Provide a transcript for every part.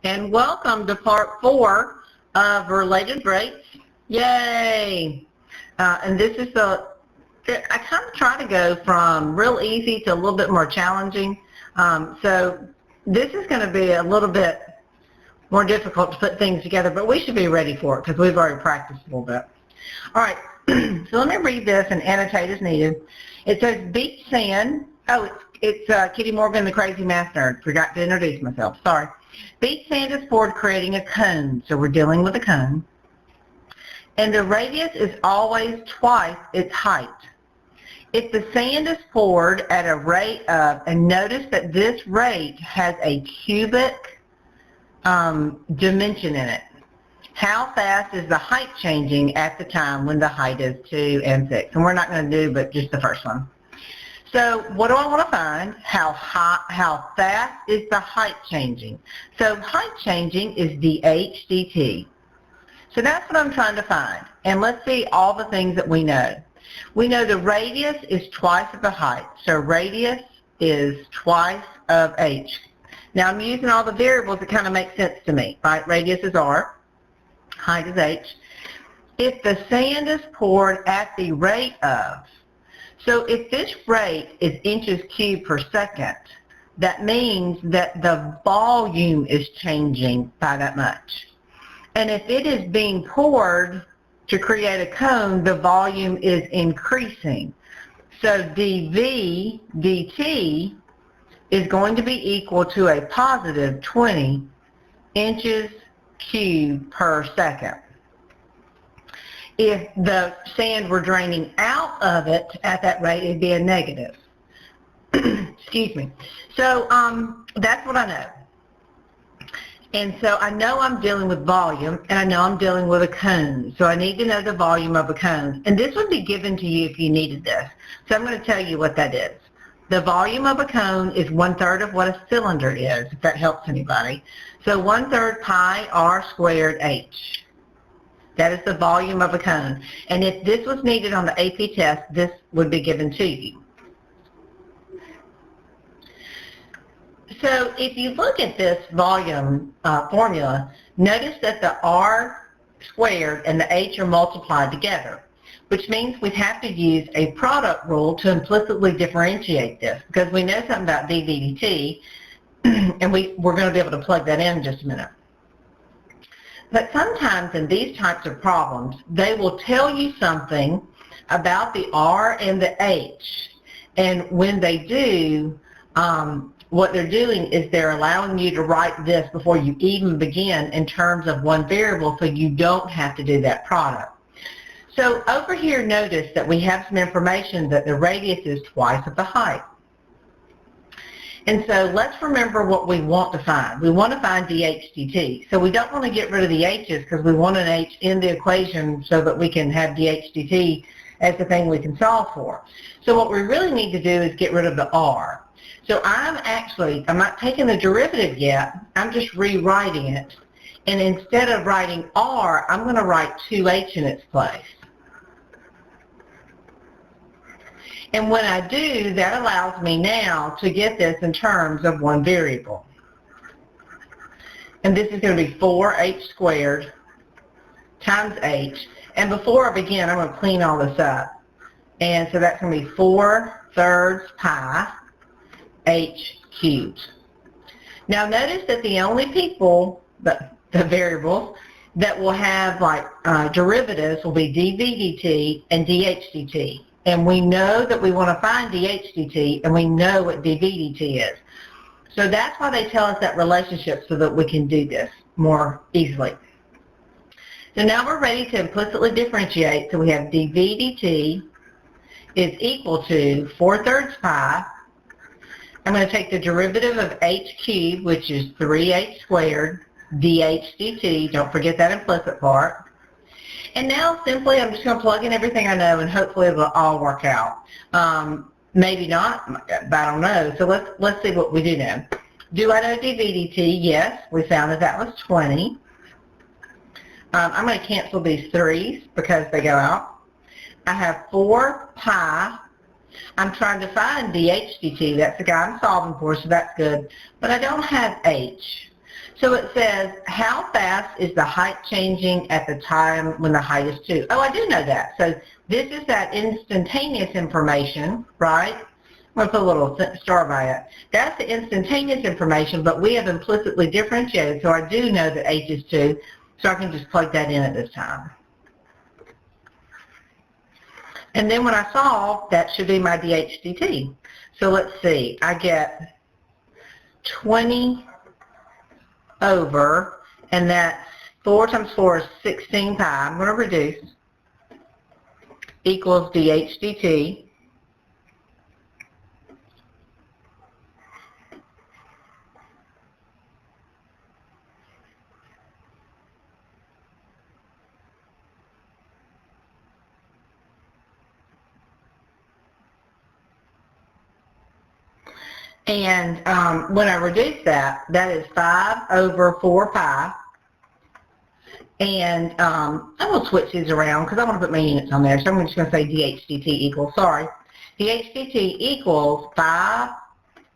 And welcome to part 4 of related rates. Yay! And this is I kind of try to go from real easy to a little bit more challenging. So this is going to be a little bit more difficult to put things together, but we should be ready for it because we've already practiced a little bit. All right, so let me read this and annotate as needed. It says beach sand. Oh, it's Kitty Morgan, the crazy math nerd. Forgot to introduce myself. Sorry. Beach sand is poured creating a cone, so we're dealing with a cone. And the radius is always twice its height. If the sand is poured at a rate of, and notice that this rate has a cubic dimension in it. How fast is the height changing at the time when the height is 2 and 6? And we're not going to do but just the first one. So what do I want to find? How fast is the height changing? So height changing is dh dt. So that's what I'm trying to find. And let's see all the things that we know. We know the radius is twice of the height. So radius is twice of h. Now I'm using all the variables that kind of make sense to me, right? Radius is r, height is h. If the sand is poured at the rate of, so if this rate is inches cubed per second, that means that the volume is changing by that much. And if it is being poured to create a cone, the volume is increasing. So dV dt is going to be equal to a positive 20 inches cubed per second. If the sand were draining out of it at that rate, it'd be a negative. Excuse me. So that's what I know. And so I know I'm dealing with volume, and I know I'm dealing with a cone. So I need to know the volume of a cone. And this would be given to you if you needed this. So I'm going to tell you what that is. The volume of a cone is 1/3 of what a cylinder is, if that helps anybody. So 1/3 pi r squared h. That is the volume of a cone. And if this was needed on the AP test, this would be given to you. So if you look at this volume formula, notice that the r squared and the h are multiplied together, which means we have to use a product rule to implicitly differentiate this, because we know something about dV dt, and we're going to be able to plug that in just a minute. But sometimes in these types of problems, they will tell you something about the R and the H. And when they do, what they're doing is they're allowing you to write this before you even begin in terms of one variable, so you don't have to do that product. So over here, notice that we have some information that the radius is twice of the height. And so let's remember what we want to find. We want to find dH dt. So we don't want to get rid of the h's because we want an h in the equation so that we can have dH dt as the thing we can solve for. So what we really need to do is get rid of the r. So I'm not taking the derivative yet. I'm just rewriting it. And instead of writing r, I'm going to write 2h in its place. And when I do, that allows me now to get this in terms of one variable. And this is going to be 4h squared times h. And before I begin, I'm going to clean all this up. And so that's going to be 4/3 pi h cubed. Now notice that the only people, the variables, that will have like derivatives will be dV dt and dH dt. And we know that we want to find dH dt, and we know what dV dt is. So that's why they tell us that relationship, so that we can do this more easily. So now we're ready to implicitly differentiate. So we have dV dt is equal to 4/3 pi. I'm going to take the derivative of h cubed, which is 3h squared, dH dt. Don't forget that implicit part. And now simply I'm just going to plug in everything I know, and hopefully it'll all work out. Maybe not, but I don't know. So let's see what we do now. Do I know dV dt? Yes, we found that was 20. I'm going to cancel these 3's because they go out. I have 4 pi. I'm trying to find dH dt. That's the guy I'm solving for, so that's good. But I don't have h. So it says, how fast is the height changing at the time when the height is 2? Oh, I do know that. So this is that instantaneous information, right? I'm going to put a little star by it. That's the instantaneous information, but we have implicitly differentiated, so I do know that h is 2, so I can just plug that in at this time. And then when I solve, that should be my dH dt. So let's see, I get 20 over, and that's 4 times 4 is 16 pi. I'm going to reduce, equals dH dt. And when I reduce that, that is 5 over 4 pi. And I'm going to switch these around because I want to put my units on there. So I'm just going to say dH dt equals, sorry. dH dt equals 5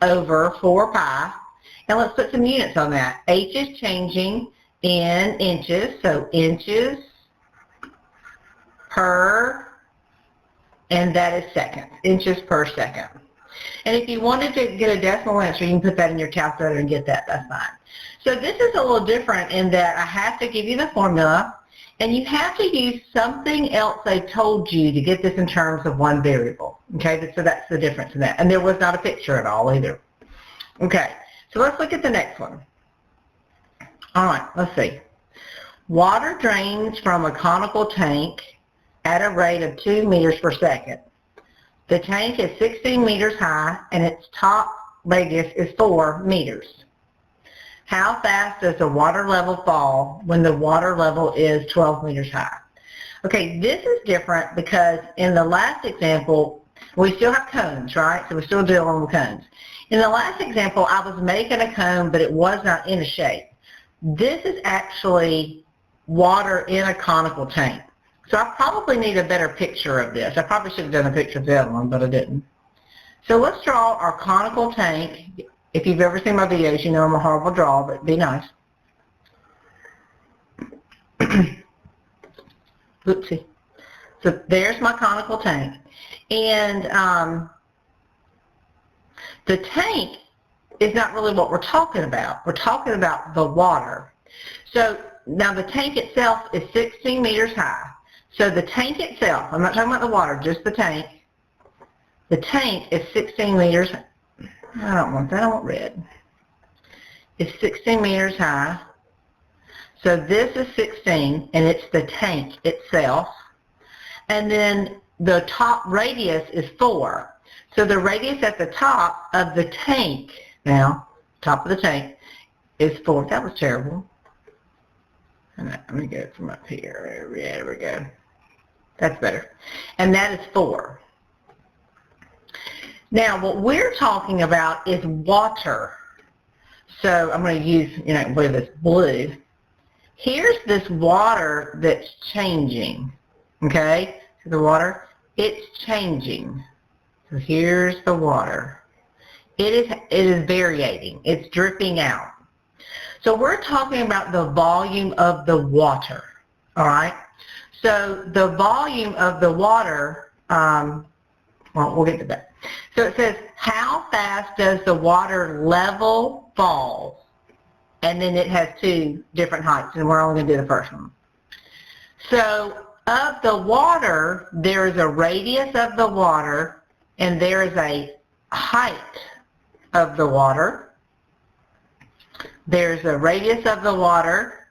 over 4 pi. And let's put some units on that. H is changing in inches. So inches per, and that is seconds. Inches per second. And if you wanted to get a decimal answer, you can put that in your calculator and get that. That's fine. So this is a little different in that I have to give you the formula, and you have to use something else I told you to get this in terms of one variable. Okay, so that's the difference in that. And there was not a picture at all either. Okay, so let's look at the next one. All right, let's see. Water drains from a conical tank at a rate of 2 meters per second. The tank is 16 meters high, and its top radius is 4 meters. How fast does the water level fall when the water level is 12 meters high? Okay, this is different because in the last example, we still have cones, right? So we're still dealing with cones. In the last example, I was making a cone, but it was not in a shape. This is actually water in a conical tank. So I probably need a better picture of this. I probably should have done a picture of the other one, but I didn't. So let's draw our conical tank. If you've ever seen my videos, you know I'm a horrible drawer, but be nice. Oopsie. So there's my conical tank. And the tank is not really what we're talking about. We're talking about the water. So now the tank itself is 16 meters high. So the tank itself, I'm not talking about the water, just the tank. The tank is 16 meters, I don't want that, I want red. It's 16 meters high. So this is 16, and it's the tank itself. And then the top radius is 4. So the radius at the top of the tank, now, top of the tank, is 4. That was terrible. And let me go from up here. Yeah, there we go. That's better. And that is 4. Now, what we're talking about is water. So I'm going to use, with this blue. Here's this water that's changing. Okay? So the water, it's changing. So here's the water. It is varying. It's dripping out. So we're talking about the volume of the water. All right? So the volume of the water, well, we'll get to that. So it says, how fast does the water level fall? And then it has 2 different heights, and we're only going to do the first one. So of the water, there is a radius of the water, and there is a height of the water. There's a radius of the water,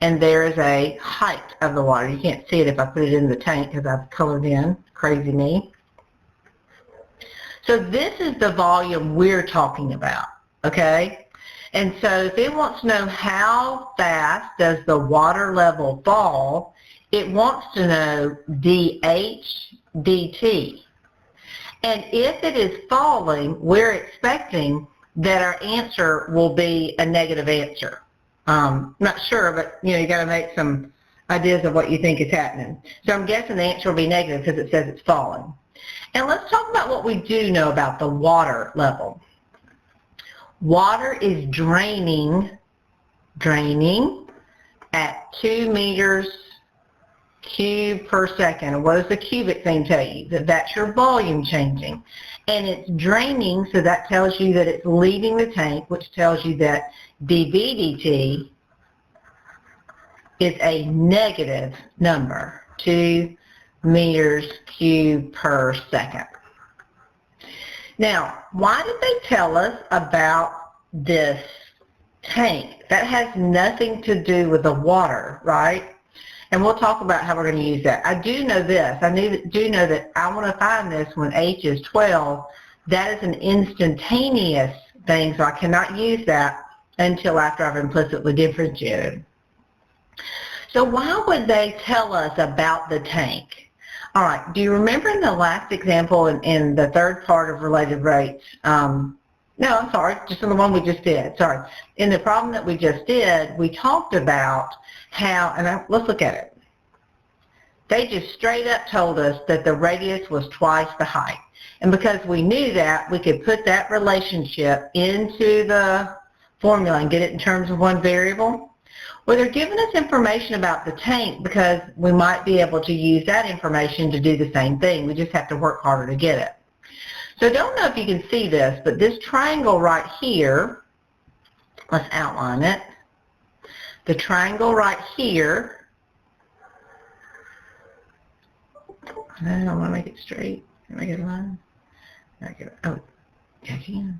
and there is a height of the water. You can't see it if I put it in the tank because I've colored in. Crazy me. So this is the volume we're talking about, okay? And so if it wants to know how fast does the water level fall, it wants to know dH dt. And if it is falling, we're expecting that our answer will be a negative answer. Not sure, but you got to make some ideas of what you think is happening. So I'm guessing the answer will be negative because it says it's falling. And let's talk about what we do know about the water level. Water is draining draining at 2 meters cubed per second. What does the cubic thing tell you? That that's your volume changing. And it's draining, so that tells you that it's leaving the tank, which tells you that dV/dt is a negative number, 2 meters cubed per second. Now, why did they tell us about this tank? That has nothing to do with the water, right? And we'll talk about how we're going to use that. I do know this. I do know that I want to find this when H is 12. That is an instantaneous thing, so I cannot use that until after I've implicitly differentiated. So why would they tell us about the tank? All right, do you remember in the last example in the third part of related rates? No, I'm sorry, just in the one we just did. Sorry. In the problem that we just did, we talked about how, and let's look at it. They just straight up told us that the radius was twice the height. And because we knew that, we could put that relationship into the formula and get it in terms of one variable. Well, they're giving us information about the tank because we might be able to use that information to do the same thing. We just have to work harder to get it. So I don't know if you can see this, but this triangle right here, let's outline it. The triangle right here, I want to make it straight. Can I get a line? Oh, yeah, I can.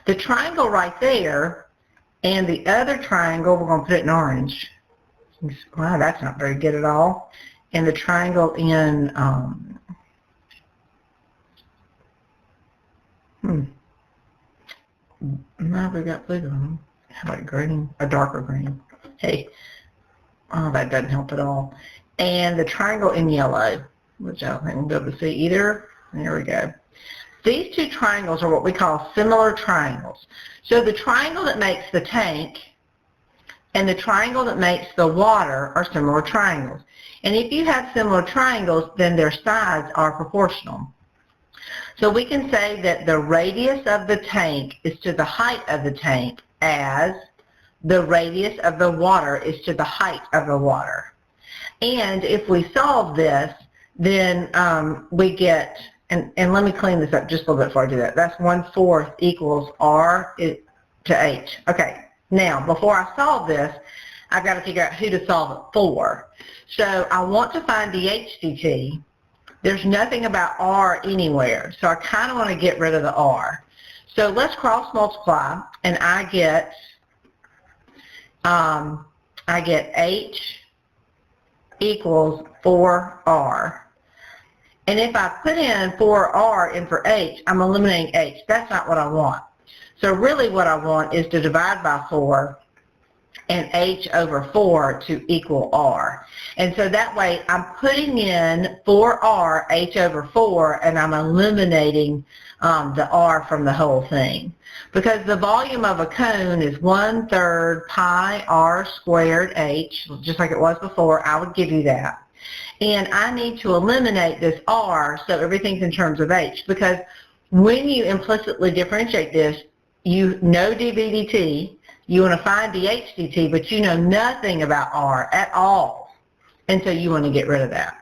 The triangle right there and the other triangle, we're going to put it in orange. Wow, that's not very good at all. And the triangle in, no, we got blue on them. How about green? A darker green. Hey, oh, that doesn't help at all. And the triangle in yellow, which I don't think we'll be able to see either. There we go. These two triangles are what we call similar triangles. So the triangle that makes the tank and the triangle that makes the water are similar triangles. And if you have similar triangles, then their sides are proportional. So we can say that the radius of the tank is to the height of the tank as the radius of the water is to the height of the water. And if we solve this, then we get, and let me clean this up just a little bit before I do that. That's 1/4 equals R to H. Okay, now before I solve this, I've got to figure out who to solve it for. So I want to find dH/dt. There's nothing about R anywhere, so I kind of want to get rid of the R. So let's cross multiply, and I get H equals 4R. And if I put in 4R in for H, I'm eliminating H. That's not what I want. So really what I want is to divide by 4 and H over 4 to equal R. And so that way I'm putting in 4R, H over 4, and I'm eliminating the R from the whole thing. Because the volume of a cone is 1/3 pi R squared H, just like it was before. I would give you that. And I need to eliminate this R so everything's in terms of H, because when you implicitly differentiate this, you know dV/dt, you want to find dH/dt, but you know nothing about R at all, and so you want to get rid of that.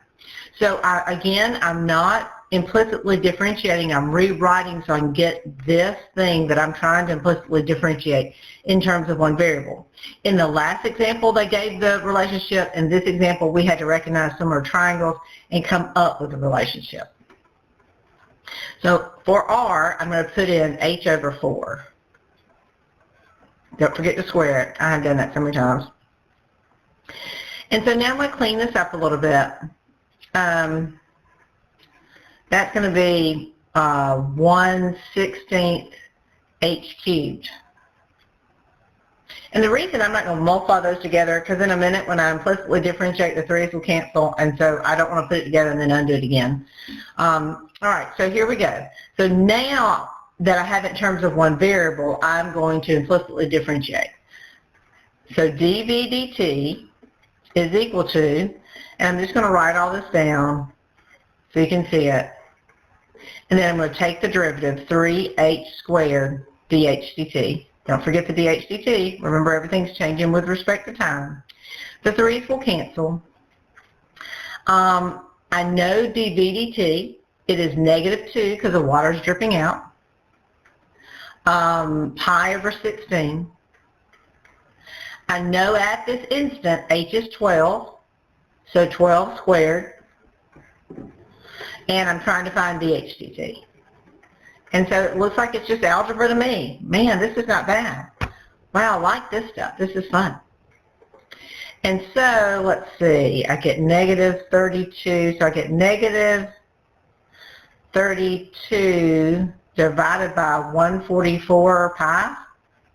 So again, I'm not implicitly differentiating, I'm rewriting so I can get this thing that I'm trying to implicitly differentiate in terms of one variable. In the last example, they gave the relationship. In this example, we had to recognize similar triangles and come up with a relationship. So for R, I'm going to put in H over 4. Don't forget to square it. I have done that so many times. And so now I'm going to clean this up a little bit. That's going to be 1/16 H cubed. And the reason I'm not going to multiply those together, because in a minute when I implicitly differentiate, the 3's will cancel, and so I don't want to put it together and then undo it again. All right, so here we go. So now that I have it in terms of one variable, I'm going to implicitly differentiate. So dV/dt is equal to, and I'm just going to write all this down so you can see it, and then I'm going to take the derivative, 3h squared dH/dt. Don't forget the DHDT. Remember, everything's changing with respect to time. The 3's will cancel. I know dVdt. It is -2 because the water's dripping out. Pi over 16. I know at this instant h is 12, so 12 squared. And I'm trying to find DHDT. And so it looks like it's just algebra to me. Man, this is not bad. Wow, I like this stuff. This is fun. And so, let's see, I get -32, so I get -32 divided by 144 pi.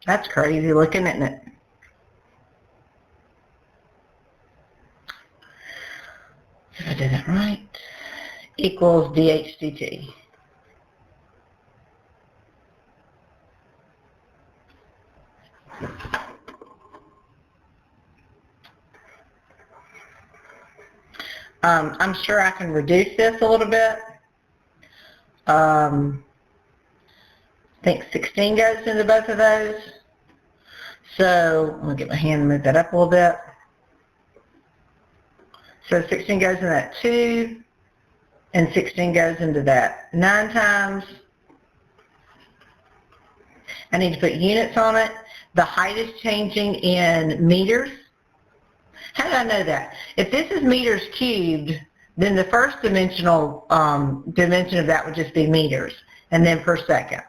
That's crazy looking, isn't it? If I did that right, equals DHDT. I'm sure I can reduce this a little bit. I think 16 goes into both of those. So I'm going to get my hand and move that up a little bit. So 16 goes in that 2, and 16 goes into that 9 times. I need to put units on it. The height is changing in meters. How did I know that? If this is meters cubed, then the first dimensional dimension of that would just be meters, and then per second.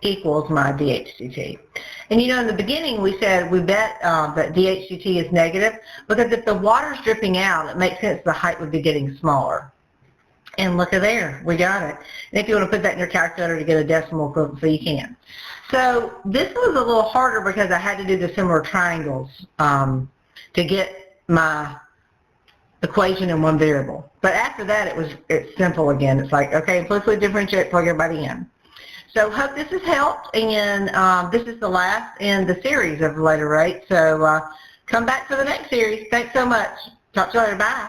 Equals my DHDT. And you know, in the beginning we said we bet that DHDT is negative, because if the water's dripping out, it makes sense the height would be getting smaller. And look at there, we got it. And if you want to put that in your calculator to get a decimal equivalency, you can. So this was a little harder because I had to do the similar triangles to get my equation in one variable. But after that, it's simple again. It's like, okay, implicitly differentiate, plug everybody in. So hope this has helped, and this is the last in the series of related rates. So come back for the next series. Thanks so much. Talk to you later. Bye.